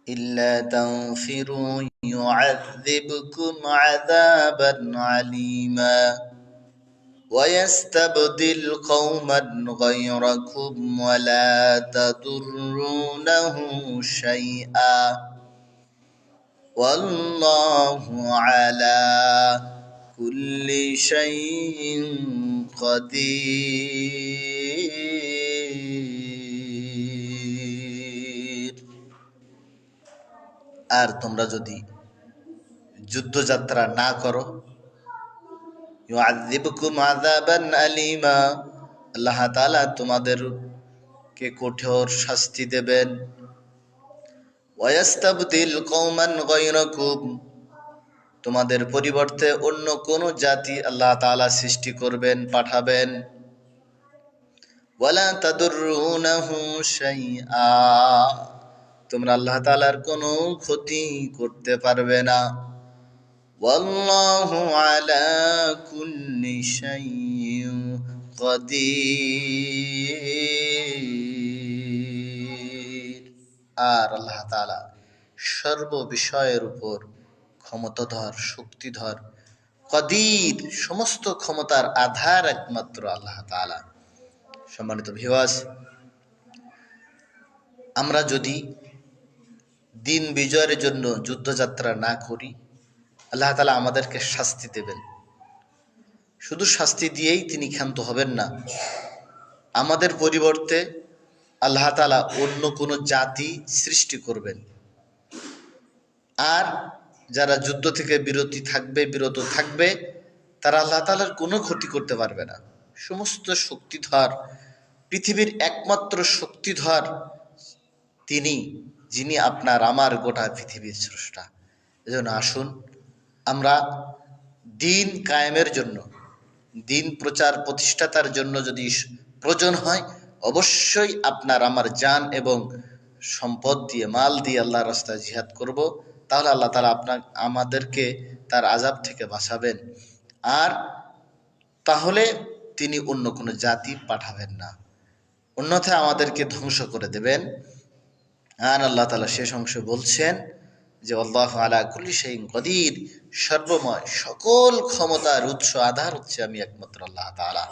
إلا تنفروا يعذبكم عذابا عليما ويستبدل قوما غيركم ولا تضرونه شيئا والله على كل شيء قدير। আর তোমরা যদি যুদ্ধযাত্রা না করো, ইউআযিবকুম আযাবান আলীমা, আল্লাহ তাআলা তোমাদেরকে কঠোর শাস্তি দেবেন। ওয়ায়াস্তাবদিল কওমান গায়রাকুম, তোমাদের পরিবর্তে অন্য কোন জাতি আল্লাহ তাআলা সৃষ্টি করবেন, পাঠাবেন। ওয়ালা তাদুররুনাহু শাইআ, তোমরা আল্লাহ তাআলার কোনো ক্ষতি করতে পারবে না। ওয়াল্লাহু আলা কুল্লি শাইইন কাদির, আর আল্লাহ তাআলা সর্ব বিষয়ের উপর ক্ষমতাধর, শক্তিধর, কাদির, সমস্ত ক্ষমতার আধার একমাত্র আল্লাহ তাআলা। সম্মানিত ভিউয়ার্স, আমরা যদি দিন বিজয়ের জন্য যুদ্ধযাত্রা না করি, আল্লাহ তাআলা আমাদেরকে শাস্তি দেবেন। শুধু শাস্তি দিয়েই তিনি ক্ষান্ত হবেন না, আমাদের পরিবর্তে আল্লাহ তাআলা অন্য কোনো জাতি সৃষ্টি করবেন। আর যারা যুদ্ধ থেকে বিরত থাকবে তারা আল্লাহ তাআলার কোনো ক্ষতি করতে পারবে না। সমস্ত শক্তিধর, পৃথিবীর একমাত্র শক্তিধর তিনি, যিনি আপনার আমার গোটা পৃথিবীর স্রষ্টা। এজন্য আসুন আমরা দিন কায়েমের জন্য, দিন প্রচার প্রতিষ্ঠাতার জন্য যদি প্রয়োজন হয়, অবশ্যই আপনার আমার জান এবং সম্পদ দিয়ে, মাল দিয়ে আল্লাহর রাস্তায় জিহাদ করব। তাহলে আল্লাহ তাআলা আমাদেরকে তার আযাব থেকে বাঁচাবেন, আর তাহলে তিনি অন্য কোনো জাতি পাঠাবেন না, অন্যথায় আমাদেরকে ধ্বংস করে দেবেন। আর আল্লাহ তাআলা শেষ অংশে বলছেন যে আল্লাহু আলা কুল্লি শাইইন কাদির, সর্বময়, সকল ক্ষমতার উৎস, আধার হচ্ছে আমি একমাত্র আল্লাহ তাআলা।